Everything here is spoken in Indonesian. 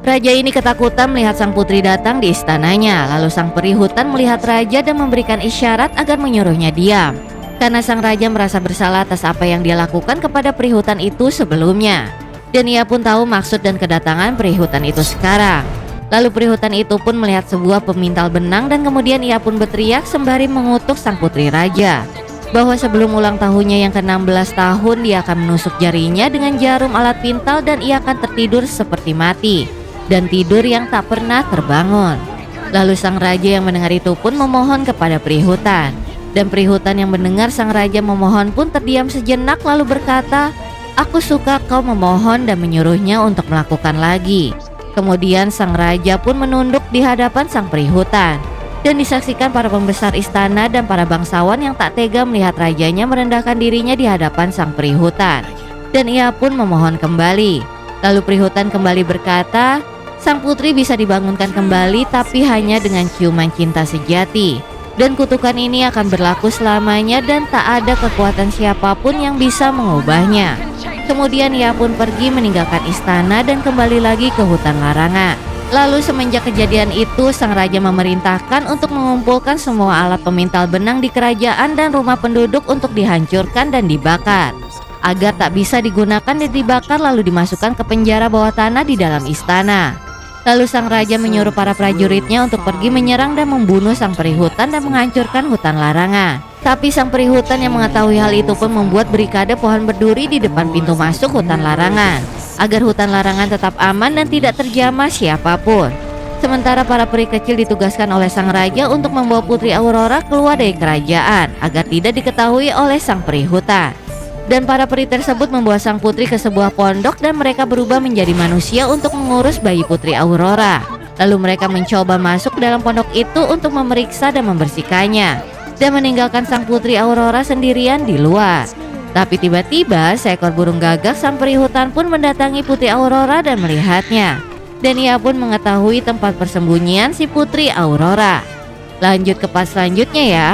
Raja ini ketakutan melihat sang putri datang di istananya. Lalu sang peri hutan melihat raja dan memberikan isyarat agar menyuruhnya diam. Karena sang raja merasa bersalah atas apa yang dia lakukan kepada peri hutan itu sebelumnya. Dan ia pun tahu maksud dan kedatangan peri hutan itu sekarang. Lalu peri hutan itu pun melihat sebuah pemintal benang dan kemudian ia pun berteriak sembari mengutuk sang putri raja. Bahwa sebelum ulang tahunnya yang ke-16 tahun dia akan menusuk jarinya dengan jarum alat pintal dan ia akan tertidur seperti mati. Dan tidur yang tak pernah terbangun. Lalu sang raja yang mendengar itu pun memohon kepada peri hutan. Dan peri hutan yang mendengar sang raja memohon pun terdiam sejenak lalu berkata, "Aku suka kau memohon," dan menyuruhnya untuk melakukan lagi. Kemudian sang raja pun menunduk di hadapan sang peri hutan. Dan disaksikan para pembesar istana dan para bangsawan yang tak tega melihat rajanya merendahkan dirinya di hadapan sang peri hutan. Dan ia pun memohon kembali. Lalu peri hutan kembali berkata, sang putri bisa dibangunkan kembali tapi hanya dengan ciuman cinta sejati. Dan kutukan ini akan berlaku selamanya dan tak ada kekuatan siapapun yang bisa mengubahnya. Kemudian ia pun pergi meninggalkan istana dan kembali lagi ke hutan larangan. Lalu semenjak kejadian itu sang raja memerintahkan untuk mengumpulkan semua alat pemintal benang di kerajaan dan rumah penduduk untuk dihancurkan dan dibakar. Agar tak bisa digunakan dan dibakar lalu dimasukkan ke penjara bawah tanah di dalam istana. Lalu sang raja menyuruh para prajuritnya untuk pergi menyerang dan membunuh sang peri hutan dan menghancurkan hutan larangan. Tapi sang peri hutan yang mengetahui hal itu pun membuat berikade pohon berduri di depan pintu masuk hutan larangan, agar hutan larangan tetap aman dan tidak terjamah siapapun. Sementara para peri kecil ditugaskan oleh sang raja untuk membawa Putri Aurora keluar dari kerajaan agar tidak diketahui oleh sang peri hutan. Dan para peri tersebut membawa sang putri ke sebuah pondok dan mereka berubah menjadi manusia untuk mengurus bayi Putri Aurora. Lalu mereka mencoba masuk ke dalam pondok itu untuk memeriksa dan membersihkannya dan meninggalkan sang Putri Aurora sendirian di luar. Tapi tiba-tiba seekor burung gagak sang peri hutan pun mendatangi Putri Aurora dan melihatnya. Dan ia pun mengetahui tempat persembunyian si Putri Aurora. Lanjut ke part selanjutnya ya.